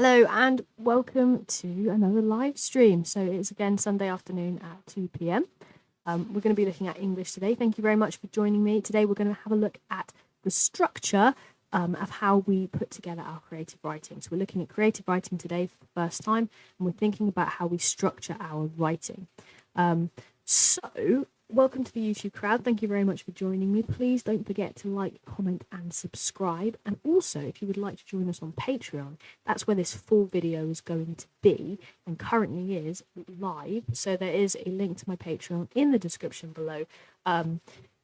Hello and welcome to another live stream. So it's again Sunday afternoon at 2 p.m. We're going to be looking at English today. Thank you very much for joining me. Today we're going to have a look at the structure of how we put together our creative writing. So we're looking at creative writing today for the first time, and we're thinking about how we structure our writing. So welcome to the YouTube crowd. Thank you very much for joining me. Please don't forget to like, comment and subscribe. And also, if you would like to join us on Patreon, that's where this full video is going to be and currently is live. So there is a link to my Patreon in the description below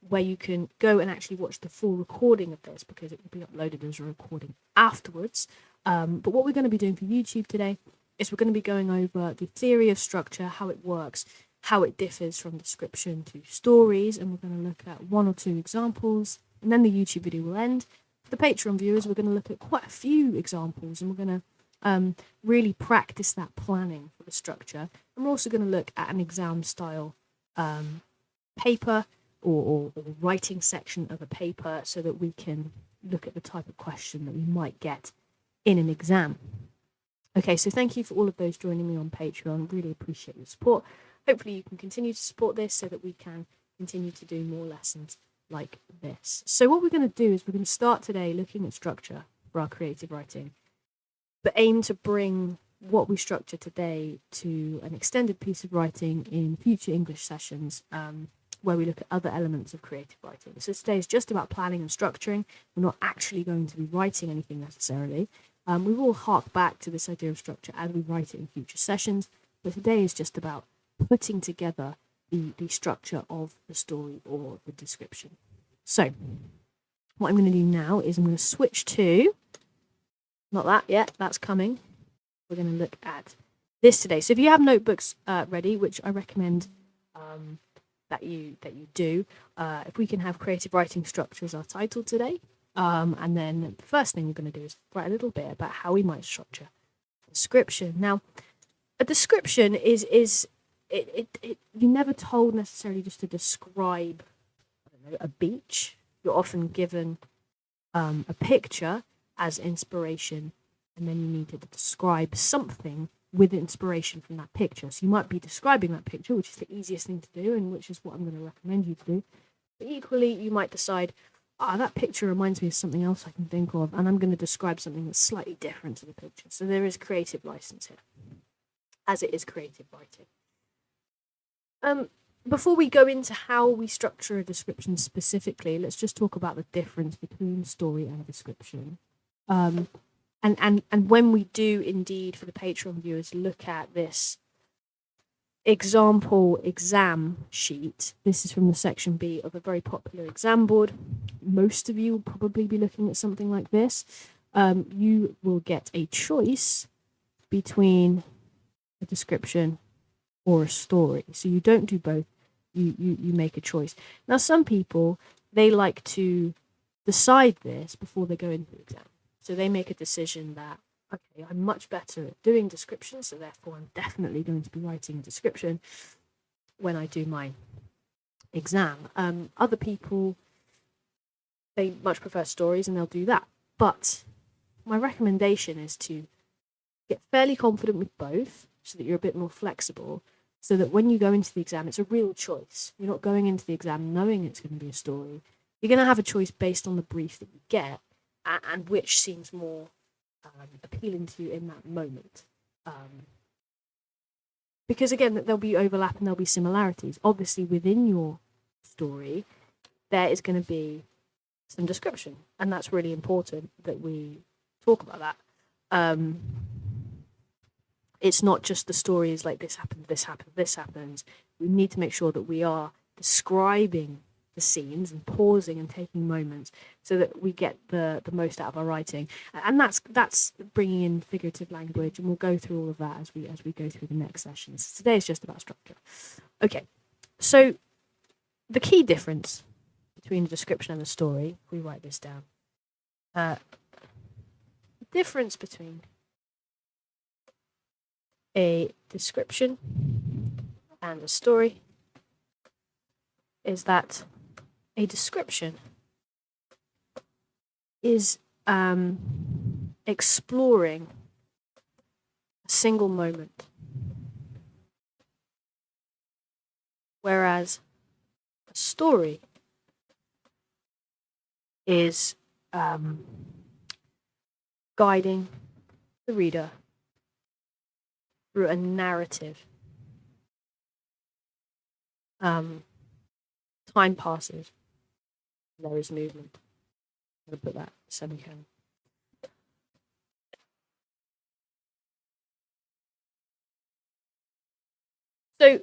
where you can go and actually watch the full recording of this because it will be uploaded as a recording afterwards. But what we're going to be doing for YouTube today is we're going to be going over the theory of structure, how it works, how it differs from description to stories, and we're going to look at one or two examples, and then the YouTube video will end. For the Patreon viewers, we're going to look at quite a few examples, and we're going to really practice that planning for the structure. And we're also going to look at an exam-style paper or writing section of a paper so that we can look at the type of question that we might get in an exam. Okay, so thank you for all of those joining me on Patreon. Really appreciate your support. Hopefully you can continue to support this so that we can continue to do more lessons like this. So what we're going to do is we're going to start today looking at structure for our creative writing, but aim to bring what we structure today to an extended piece of writing in future English sessions where we look at other elements of creative writing. So today is just about planning and structuring. We're not actually going to be writing anything necessarily. We will hark back to this idea of structure as we write it in future sessions, but today is just about putting together the structure of the story or the description. So what I'm going to do now is I'm going to switch to, not that yet, that's coming. We're going to look at this today. So if you have notebooks ready, which I recommend that you do, if we can have creative writing structure as our title today, and then the first thing we're going to do is write a little bit about how we might structure a description. Now, a description is you're never told necessarily just to describe, I don't know, a beach. You're often given a picture as inspiration, and then you need to describe something with inspiration from that picture. So you might be describing that picture, which is the easiest thing to do, and which is what I'm going to recommend you to do. But equally, you might decide, that picture reminds me of something else I can think of, and I'm going to describe something that's slightly different to the picture. So there is creative license here, as it is creative writing. Before we go into how we structure a description specifically, let's just talk about the difference between story and description. And when we do indeed, for the Patreon viewers, look at this example exam sheet, this is from the section B of a very popular exam board. Most of you will probably be looking at something like this. You will get a choice between a description or a story. So you don't do both, you make a choice. Now, some people, they like to decide this before they go into the exam. So they make a decision that, okay, I'm much better at doing descriptions, so therefore I'm definitely going to be writing a description when I do my exam. Other people, they much prefer stories and they'll do that. But my recommendation is to get fairly confident with both so that you're a bit more flexible, so that when you go into the exam, it's a real choice. You're not going into the exam knowing it's going to be a story. You're going to have a choice based on the brief that you get and which seems more appealing to you in that moment. Because again, there'll be overlap and there'll be similarities. Obviously, within your story, there is going to be some description, and that's really important that we talk about that. It's not just the stories like this happened, this happened, this happens. We need to make sure that we are describing the scenes and pausing and taking moments so that we get the most out of our writing. And that's bringing in figurative language, and we'll go through all of that as we go through the next sessions. Today is just about structure. Okay, so the key difference between a description and a story, if we write this down, the difference between a description and a story is that a description is exploring single moment. Whereas a story is guiding the reader through a narrative. Time passes. There is movement. I'm going to put that semicolon.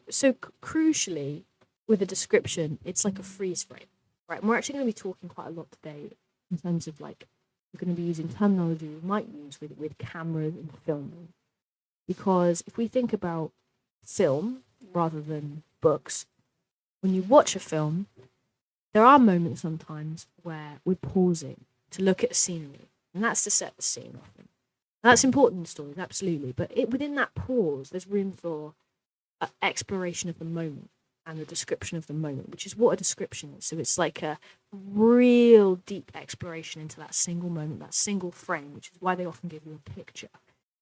So crucially, with a description, it's like a freeze frame, right? And we're actually going to be talking quite a lot today in terms of like we're going to be using terminology we might use with cameras and filming, because if we think about film rather than books, when you watch a film, there are moments sometimes where we're pausing to look at scenery, and that's to set the scene often. And that's important in stories, absolutely, but within that pause, there's room for exploration of the moment and the description of the moment, which is what a description is. So it's like a real deep exploration into that single moment, that single frame, which is why they often give you a picture,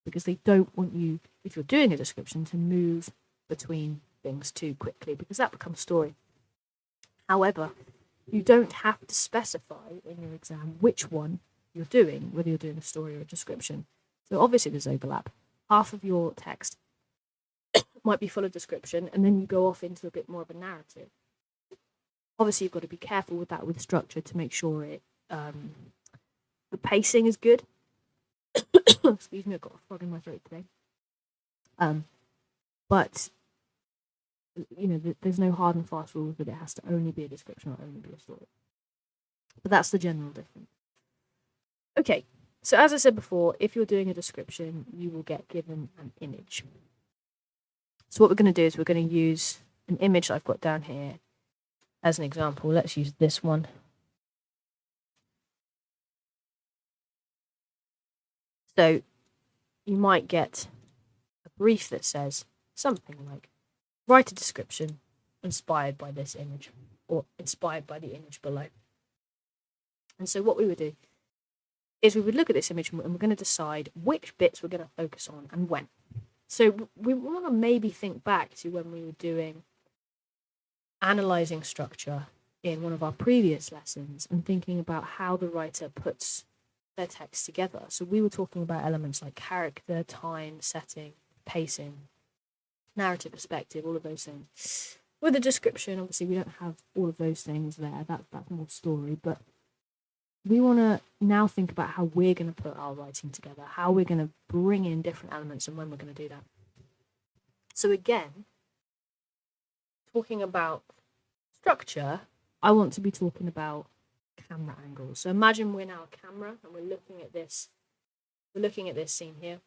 because they don't want you, if you're doing a description, to move between things too quickly, because that becomes story. However, you don't have to specify in your exam which one you're doing, whether you're doing a story or a description. So obviously there's overlap. Half of your text might be full of description, and then you go off into a bit more of a narrative. Obviously, you've got to be careful with that with structure to make sure the pacing is good. Excuse me, I've got a frog in my throat today. But there's no hard and fast rules that it has to only be a description or only be a story. But that's the general difference. Okay, so as I said before, if you're doing a description, you will get given an image. So what we're going to do is we're going to use an image I've got down here as an example. Let's use this one. So you might get a brief that says something like, write a description inspired by this image, or inspired by the image below. And so what we would do is we would look at this image and we're going to decide which bits we're going to focus on and when. So we want to maybe think back to when we were analysing structure in one of our previous lessons and thinking about how the writer puts their text together. So we were talking about elements like character, time, setting, pacing, narrative perspective, all of those things. With a description, obviously, we don't have all of those things there. That's more story, but we want to now think about how we're going to put our writing together, how we're going to bring in different elements and when we're going to do that. So again, talking about structure, I want to be talking about camera angles. So imagine we're now a camera and we're looking at this scene here.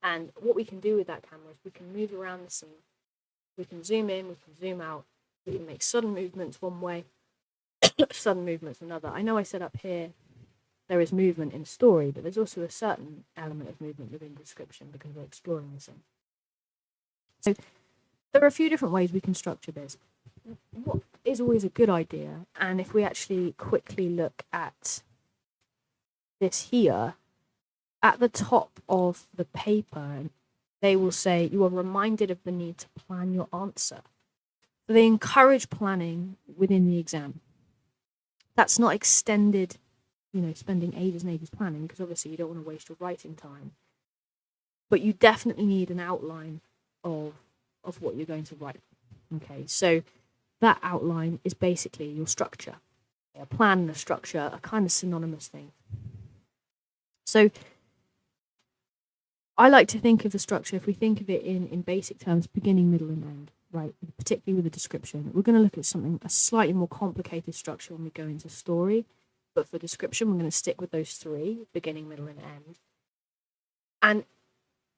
And what we can do with that camera is we can move around the scene. We can zoom in, we can zoom out, we can make sudden movements one way, sudden movements another. I know I said up here there is movement in story, but there's also a certain element of movement within description because we're exploring the scene. So there are a few different ways we can structure this. What is always a good idea, and if we actually quickly look at this here, at the top of the paper, they will say you are reminded of the need to plan your answer. So they encourage planning within the exam. That's not extended, spending ages and ages planning, because obviously you don't want to waste your writing time. But you definitely need an outline of what you're going to write. Okay, so that outline is basically your structure. A plan and a structure are kind of synonymous things. So I like to think of the structure, if we think of it in basic terms, beginning, middle, and end, right? Particularly with the description. We're going to look at a slightly more complicated structure when we go into story, but for description, we're going to stick with those three, beginning, middle, and end. And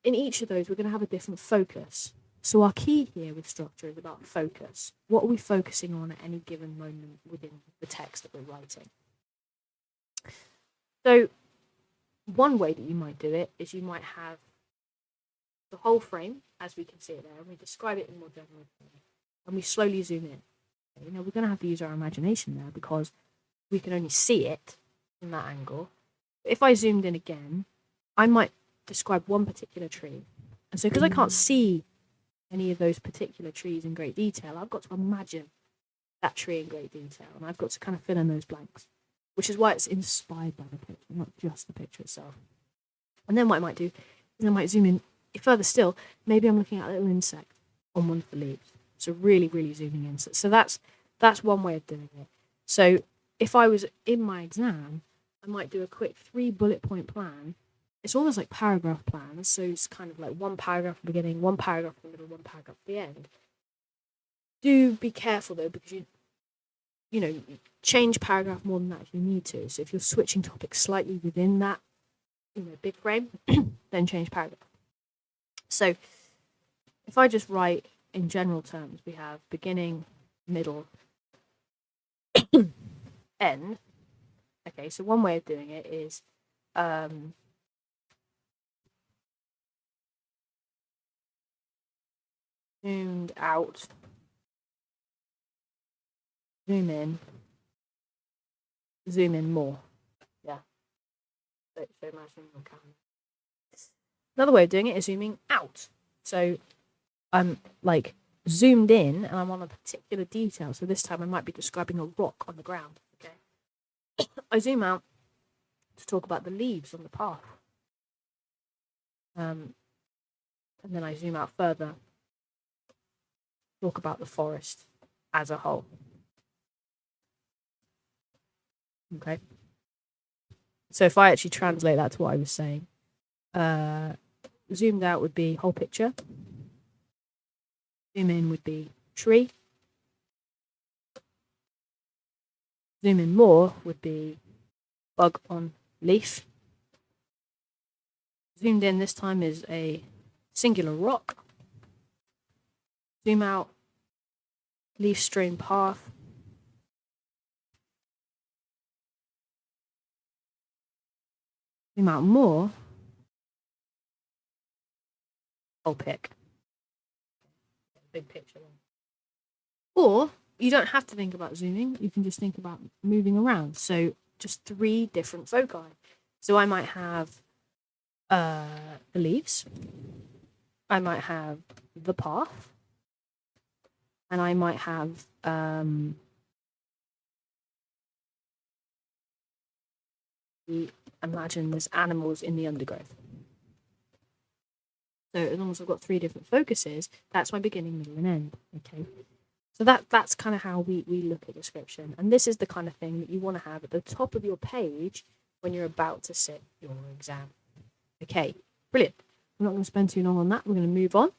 in each of those, we're going to have a different focus. So our key here with structure is about focus. What are we focusing on at any given moment within the text that we're writing? So one way that you might do it is you might have the whole frame, as we can see it there, and we describe it in more general terms, and we slowly zoom in. We're going to have to use our imagination there because we can only see it from that angle. If I zoomed in again, I might describe one particular tree. And so because I can't see any of those particular trees in great detail, I've got to imagine that tree in great detail, and I've got to kind of fill in those blanks, which is why it's inspired by the picture, not just the picture itself. And then what I might do is I might zoom in further still. Maybe I'm looking at a little insect on one of the leaves. So really, really zooming in. So that's one way of doing it. So if I was in my exam, I might do a quick 3 bullet point plan. It's almost like paragraph plans. So it's kind of like one paragraph at the beginning, one paragraph in the middle, one paragraph at the end. Do be careful though, because you know, change paragraph more than that if you need to. So if you're switching topics slightly within that, big frame, then change paragraph. So if I just write in general terms, we have beginning, middle, end. Okay, so one way of doing it is zoomed out, zoom in more. Yeah. So imagine your camera. Another way of doing it is zooming out. So I'm like zoomed in and I'm on a particular detail. So this time I might be describing a rock on the ground. Okay. I zoom out to talk about the leaves on the path. And then I zoom out further, talk about the forest as a whole. Okay. So if I actually translate that to what I was saying, zoomed out would be whole picture. Zoom in would be tree. Zoom in more would be bug on leaf. Zoomed in this time is a singular rock. Zoom out, leaf strewn path. Zoom out more, whole pic. Big picture then. Or you don't have to think about zooming, you can just think about moving around. So just 3 different foci. So I might have the leaves, I might have the path, and I might have imagine there's animals in the undergrowth. So as long as I've got 3 different focuses, that's my beginning, middle, and end. Okay. So that's kind of how we look at description. And this is the kind of thing that you want to have at the top of your page when you're about to sit your exam. Okay, brilliant. I'm not going to spend too long on that. We're going to move on.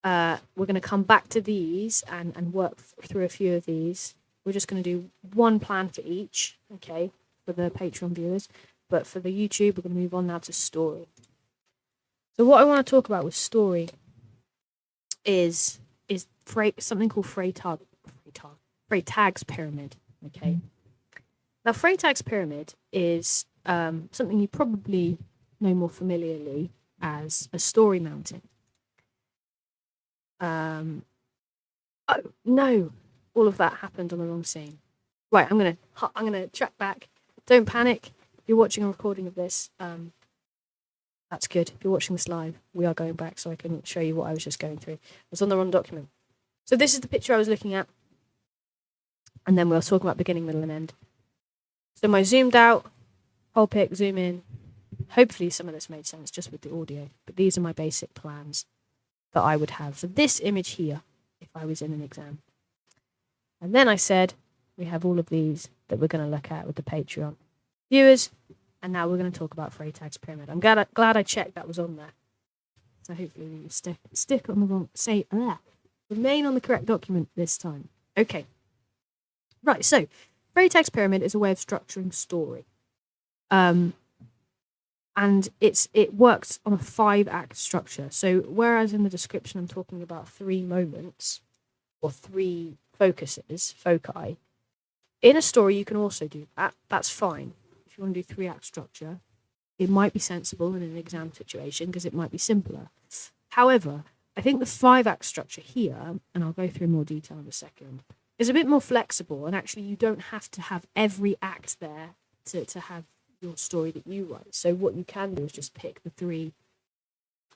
We're going to come back to these and work through a few of these. We're just going to do one plan for each, okay, for the Patreon viewers. But for the YouTube, we're going to move on now to story. So what I want to talk about with story is something called Freytag's pyramid. Okay. Now Freytag's pyramid is something you probably know more familiarly as a story mountain. Oh no! All of that happened on the wrong scene. Right, I'm gonna track back. Don't panic. If you're watching a recording of this, that's good. If you're watching this live, we are going back so I can show you what I was just going through. It's on the wrong document. So this is the picture I was looking at. And then we'll talk about beginning, middle, and end. So my zoomed out, whole pic, zoom in. Hopefully some of this made sense just with the audio. But these are my basic plans that I would have for this image here if I was in an exam. And then I said we have all of these that we're going to look at with the Patreon viewers. And now we're going to talk about Freytag's pyramid. I'm glad I checked that was on there. So hopefully we stick on the wrong... Remain on the correct document this time. Okay. Right, so Freytag's pyramid is a way of structuring story. And it works on a 5-act structure. So whereas in the description I'm talking about 3 moments or 3 foci, in a story you can also do that. That's fine. If you want to do 3-act structure, it might be sensible in an exam situation because it might be simpler. However, I think the 5-act structure here, and I'll go through more detail in a second, is a bit more flexible, and actually you don't have to have every act there to have your story that you write. So what you can do is just pick the three,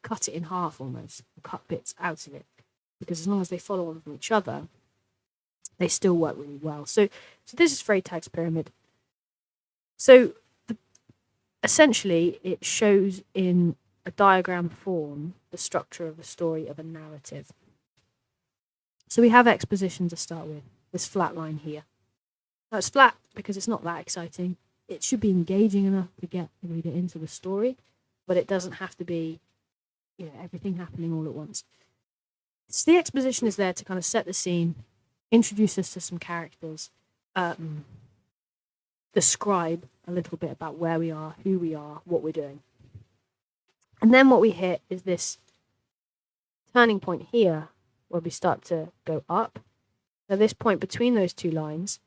cut it in half almost, cut bits out of it, because as long as they follow on from each other, they still work really well. So this is Freytag's pyramid. So essentially, it shows in a diagram form the structure of a story, of a narrative. So we have exposition to start with, this flat line here. Now it's flat because it's not that exciting. It should be engaging enough to get the reader into the story, but it doesn't have to be, everything happening all at once. So the exposition is there to kind of set the scene, introduce us to some characters, describe a little bit about where we are, who we are, what we're doing. And then what we hit is this turning point here, where we start to go up. Now this point between those two lines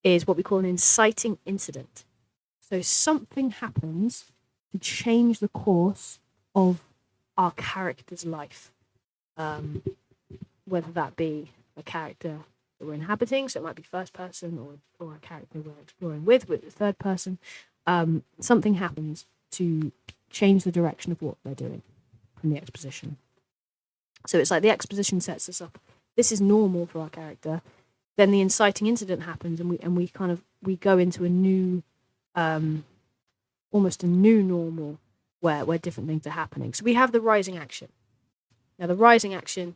is what we call an inciting incident. So something happens to change the course of our character's life. Whether that be a character that we're inhabiting, so it might be first person, or a character we're exploring with the third person. Something happens to change the direction of what they're doing from the exposition. So it's like the exposition sets us up. This is normal for our character. Then the inciting incident happens, and we go into a new, almost a new normal where different things are happening. So we have the rising action. Now the rising action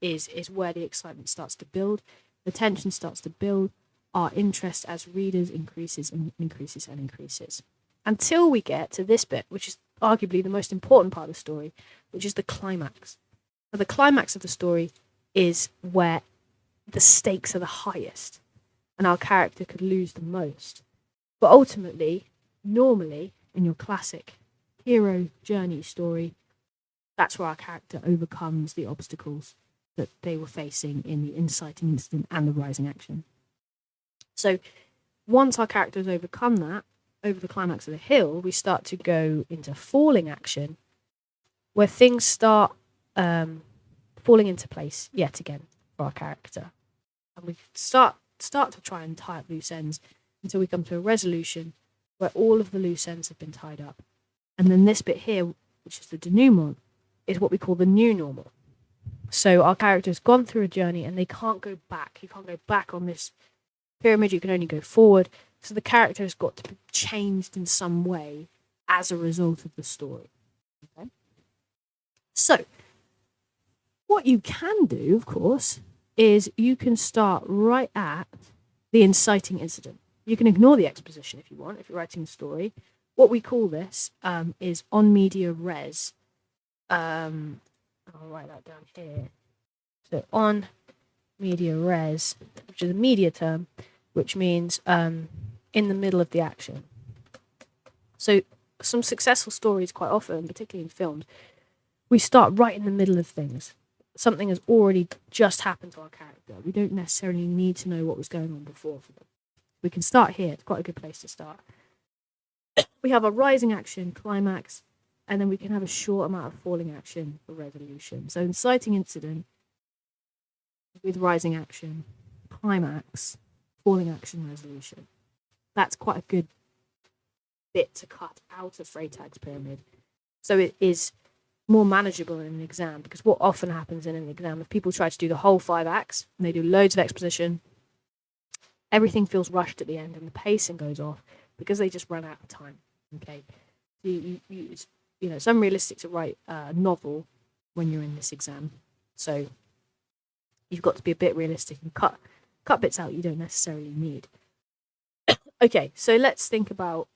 is where the excitement starts to build, the tension starts to build, our interest as readers increases and increases and increases. Until we get to this bit, which is arguably the most important part of the story, which is the climax. Now, the climax of the story is where the stakes are the highest and our character could lose the most. But ultimately, normally, in your classic hero journey story, that's where our character overcomes the obstacles that they were facing in the inciting incident and the rising action. So once our characters overcome that, over the climax of the hill, we start to go into falling action, where things start falling into place yet again for our character. And we start to try and tie up loose ends until we come to a resolution where all of the loose ends have been tied up. And then this bit here, which is the denouement, is what we call the new normal. So our character's gone through a journey and they can't go back. You can't go back on this pyramid, you can only go forward. So the character has got to be changed in some way as a result of the story. Okay? So what you can do, of course, is you can start right at the inciting incident. You can ignore the exposition if you want, if you're writing a story. What we call this is on media res. I'll write that down here. So on media res, which is a media term, which means in the middle of the action. So some successful stories quite often, particularly in films, we start right in the middle of things. Something has already just happened to our character. We don't necessarily need to know what was going on before for them. We can start here. It's quite a good place to start. We have a rising action, climax, and then we can have a short amount of falling action for resolution. So inciting incident with rising action, climax, falling action, resolution. That's quite a good bit to cut out of Freytag's pyramid. So it is more manageable in an exam, because what often happens in an exam, if people try to do the whole 5 acts and they do loads of exposition, everything feels rushed at the end and the pacing goes off because they just run out of time. Okay, it's unrealistic to write a novel when you're in this exam, so you've got to be a bit realistic and cut bits out you don't necessarily need. Okay, so let's think about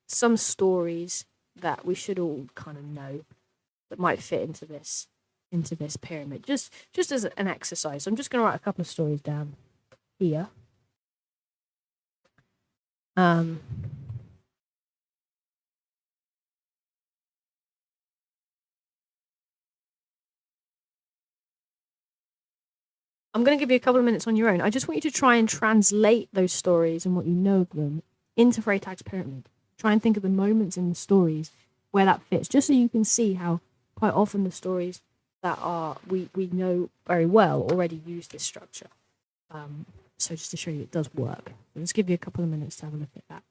some stories that we should all kind of know that might fit into this pyramid, just as an exercise. So I'm just going to write a couple of stories down here. I'm going to give you a couple of minutes on your own. I just want you to try and translate those stories and what you know of them into Freytag's pyramid. Try and think of the moments in the stories where that fits, just so you can see how quite often the stories that we know very well already use this structure. So just to show you it does work. I'll just give you a couple of minutes to have a look at that.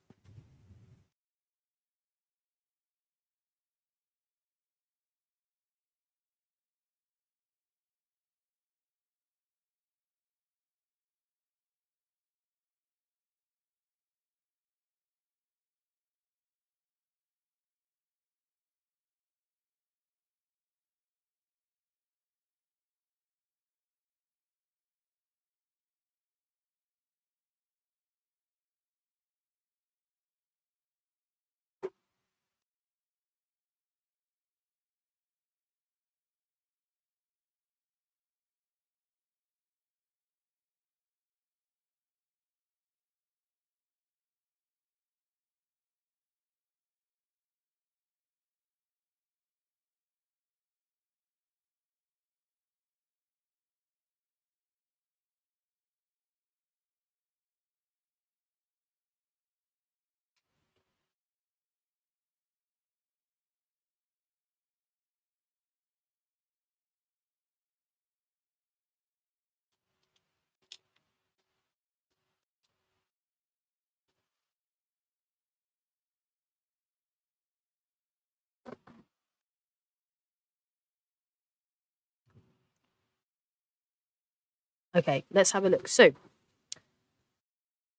Okay, let's have a look. So,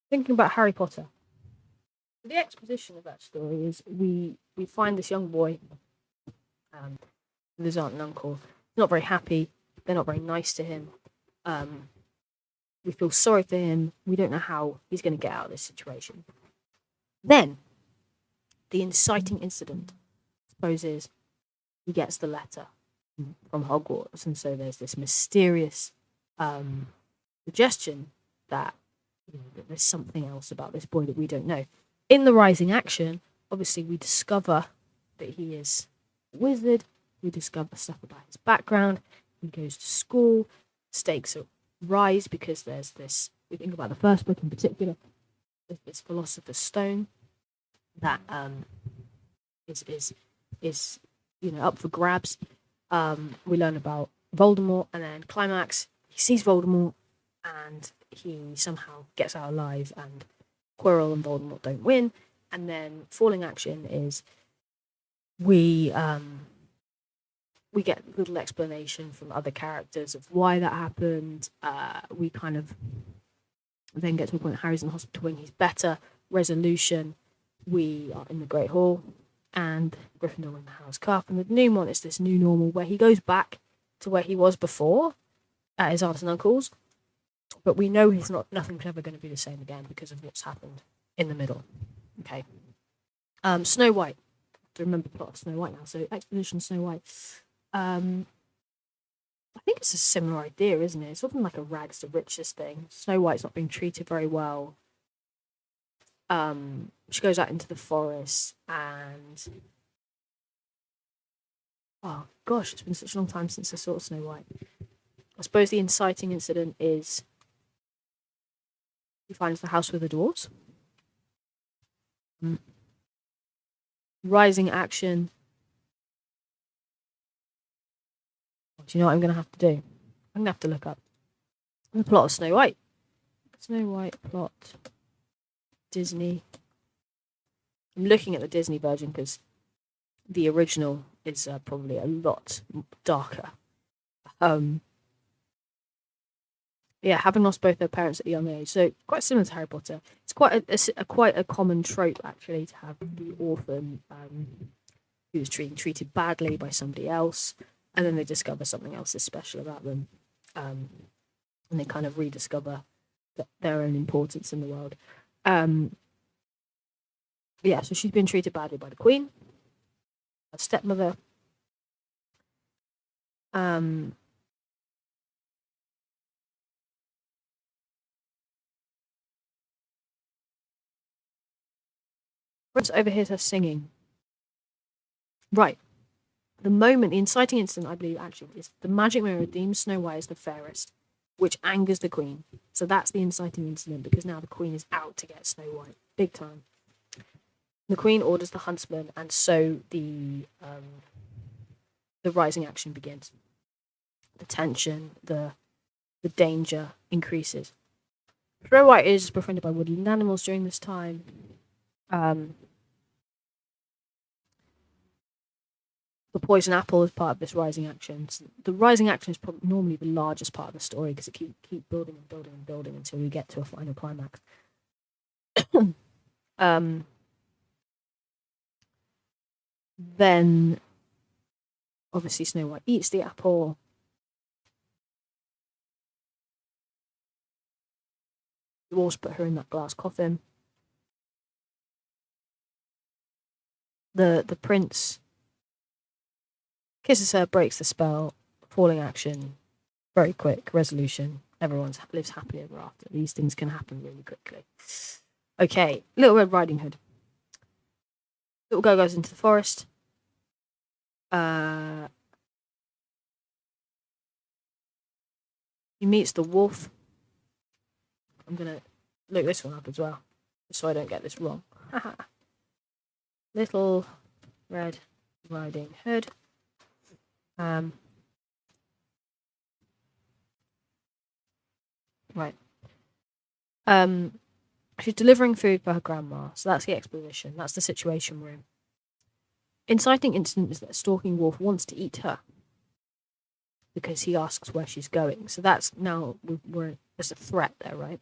thinking about Harry Potter. The exposition of that story is we find this young boy with his aunt and uncle. He's not very happy. They're not very nice to him. We feel sorry for him. We don't know how he's going to get out of this situation. Then, the inciting incident, I suppose, is he gets the letter from Hogwarts, and so there's this mysterious suggestion that, that there's something else about this boy that we don't know. In the rising action, obviously, we discover that he is a wizard. We discover stuff about his background. He goes to school. Stakes rise because there's this. We think about the first book in particular. There's this philosopher's stone that is up for grabs. We learn about Voldemort, and then climax. He sees Voldemort, and he somehow gets out alive, and Quirrell and Voldemort don't win. And then falling action is we get a little explanation from other characters of why that happened. We kind of then get to a point Harry's in the hospital when he's better. Resolution. We are in the Great Hall, and Gryffindor win the House Cup. And the new one is this new normal where he goes back to where he was before at his aunts and uncles, but we know nothing's ever going to be the same again because of what's happened in the middle. Okay. Snow White. I have to remember the plot of Snow White now. So Expedition Snow White. I think it's a similar idea, isn't it? It's often like a rags to riches thing. Snow White's not being treated very well. She goes out into the forest, and oh gosh, it's been such a long time since I saw Snow White. I suppose the inciting incident is he finds the house with the dwarves. Rising action. Do you know what I'm going to have to do? I'm going to have to look up the plot of Snow White. Snow White plot. Disney. I'm looking at the Disney version because the original is probably a lot darker. Having lost both their parents at a young age, so quite similar to Harry Potter. It's quite a common trope actually to have the orphan who's treated badly by somebody else, and then they discover something else is special about them, and they kind of rediscover their own importance in the world. So she's been treated badly by the Queen, her stepmother. Prince overhears her singing. Right. The inciting incident, I believe, actually, is the magic mirror deems Snow White as the fairest, which angers the Queen. So that's the inciting incident, because now the Queen is out to get Snow White. Big time. The Queen orders the huntsman, and so the rising action begins. The tension, the danger increases. Snow White is befriended by woodland animals during this time. The poison apple is part of this rising action. So the rising action is normally the largest part of the story because it keep building and building and building until we get to a final climax. Then, obviously, Snow White eats the apple. The dwarves put her in that glass coffin. The prince kisses her, breaks the spell, falling action, very quick resolution. Everyone lives happily ever after. These things can happen really quickly. Okay, Little Red Riding Hood. Little girl goes into the forest. He meets the wolf. I'm going to look this one up as well, so I don't get this wrong. Little Red Riding Hood. Right. She's delivering food for her grandma, so that's the exposition. That's the situation we're in. Inciting incident is that a stalking wolf wants to eat her. because he asks where she's going. So that's now there's a threat there, right?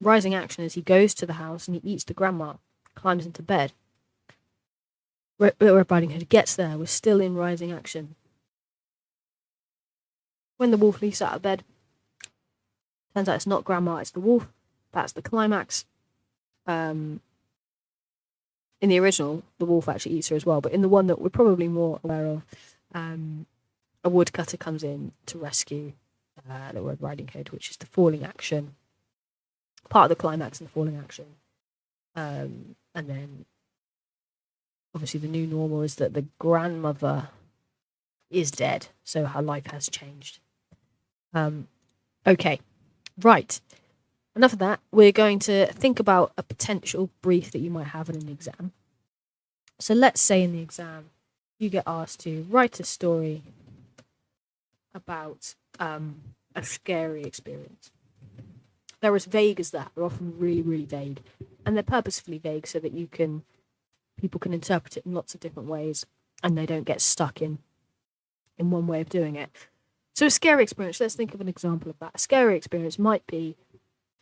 Rising action is he goes to the house and he eats the grandma, climbs into bed. Red Riding Hood gets there. We're still in rising action. When the wolf leaps out of bed, turns out it's not grandma, it's the wolf. That's the climax. In the original, the wolf actually eats her as well, but in the one that we're probably more aware of, a woodcutter comes in to rescue the Red Riding Hood, which is the falling action, part of the climax and the falling action. And then, obviously, the new normal is that the grandmother is dead, so her life has changed. Okay, right. Enough of that. We're going to think about a potential brief that you might have in an exam. So let's say in the exam, you get asked to write a story about a scary experience. They're as vague as that. They're often really, really vague. And they're purposefully vague so that people can interpret it in lots of different ways and they don't get stuck in one way of doing it. So a scary experience, let's think of an example of that. A scary experience might be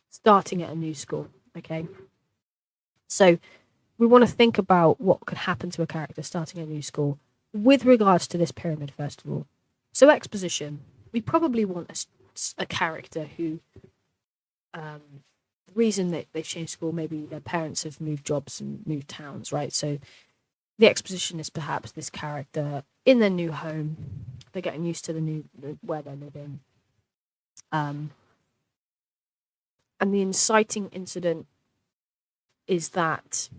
starting at a new school, okay? So we want to think about what could happen to a character starting a new school with regards to this pyramid, first of all. So exposition, we probably want a character who, the reason that they've changed school, maybe their parents have moved jobs and moved towns, right? So the exposition is perhaps this character in their new home. They're getting used to where they're living. And the inciting incident is that,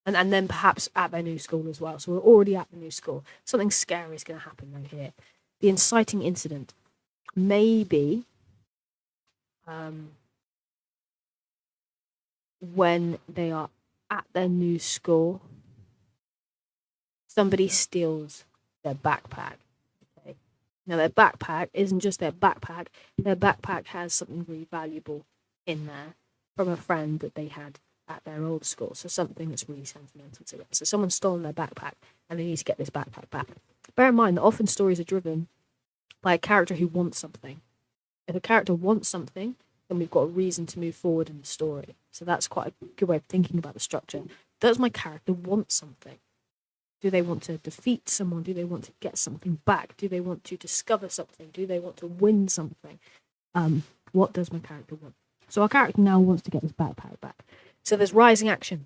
and then perhaps at their new school as well. So we're already at the new school. Something scary is going to happen right here. The inciting incident may be when they are at their new school, somebody steals their backpack. Okay. Now their backpack isn't just their backpack. Their backpack has something really valuable in there from a friend that they had at their old school. So something that's really sentimental to it. So someone's stolen their backpack and they need to get this backpack back. Bear in mind that often stories are driven by a character who wants something. If a character wants something, then we've got a reason to move forward in the story. So that's quite a good way of thinking about the structure. Does my character want something? Do they want to defeat someone? Do they want to get something back? Do they want to discover something? Do they want to win something? What does my character want? So our character now wants to get his backpack back. So there's rising action.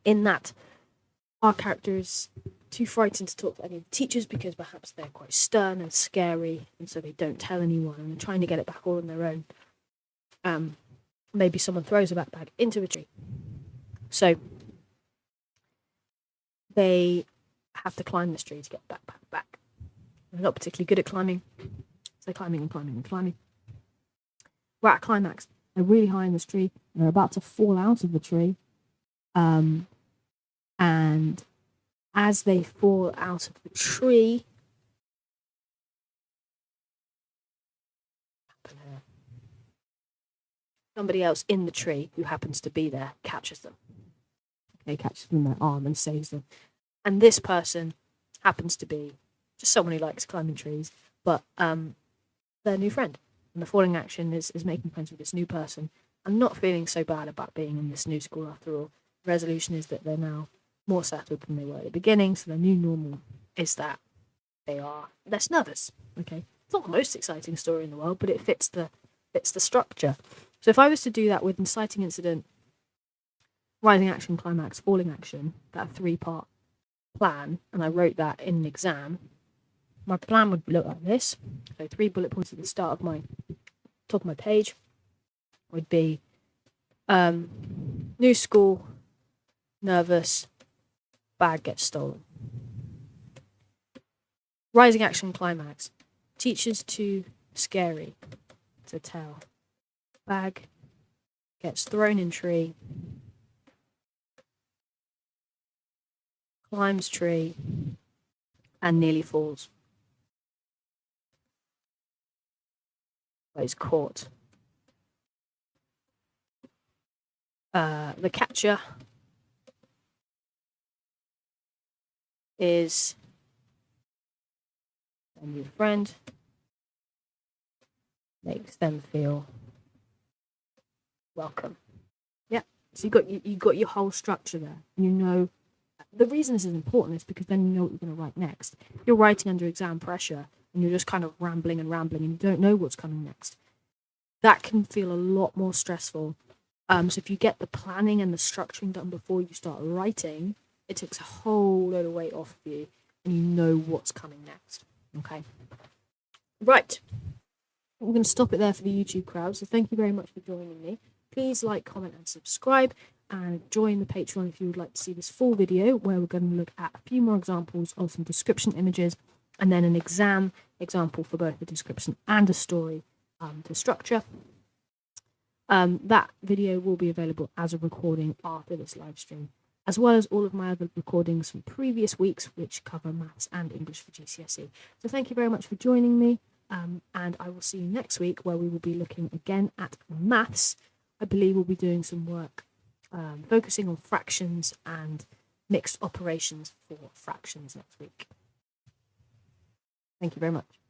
In that, our character is too frightened to talk to any of the teachers because perhaps they're quite stern and scary, and so they don't tell anyone, and they're trying to get it back all on their own. Maybe someone throws a backpack into a tree. So they have to climb this tree to get the backpack back. They're not particularly good at climbing, so they're climbing and climbing and climbing. We're at a climax. They're really high in this tree. They're about to fall out of the tree. And as they fall out of the tree, somebody else in the tree who happens to be there catches them. Okay, catches them in their arm and saves them. And this person happens to be just someone who likes climbing trees, but their new friend. And the falling action is making friends with this new person and not feeling so bad about being in this new school after all. The resolution is that they're now more settled than they were at the beginning, so their new normal is that they are less nervous. Okay, it's not the most exciting story in the world, but it fits the structure. So if I was to do that with inciting incident, rising action, climax, falling action, that 3-part plan, and I wrote that in an exam, my plan would look like this. So 3 bullet points at the start of my top of my page would be new school, nervous, bag gets stolen. Rising action, climax, teacher's too scary to tell. Bag gets thrown in tree, climbs tree, and nearly falls. But is caught. The catcher is a new friend makes them feel welcome. Yeah. So you got your whole structure there. You know, the reason this is important is because then you know what you're going to write next. If you're writing under exam pressure and you're just kind of rambling and you don't know what's coming next, that can feel a lot more stressful. So if you get the planning and the structuring done before you start writing, it takes a whole load of weight off of you and you know what's coming next. Okay. Right. We're going to stop it there for the YouTube crowd. So thank you very much for joining me. Please like, comment, and subscribe. And join the Patreon if you would like to see this full video where we're going to look at a few more examples of some description images and then an exam example for both a description and a story to structure. That video will be available as a recording after this live stream, as well as all of my other recordings from previous weeks, which cover maths and English for GCSE. So thank you very much for joining me, and I will see you next week where we will be looking again at maths. I believe we'll be doing some work focusing on fractions and mixed operations for fractions next week. Thank you very much.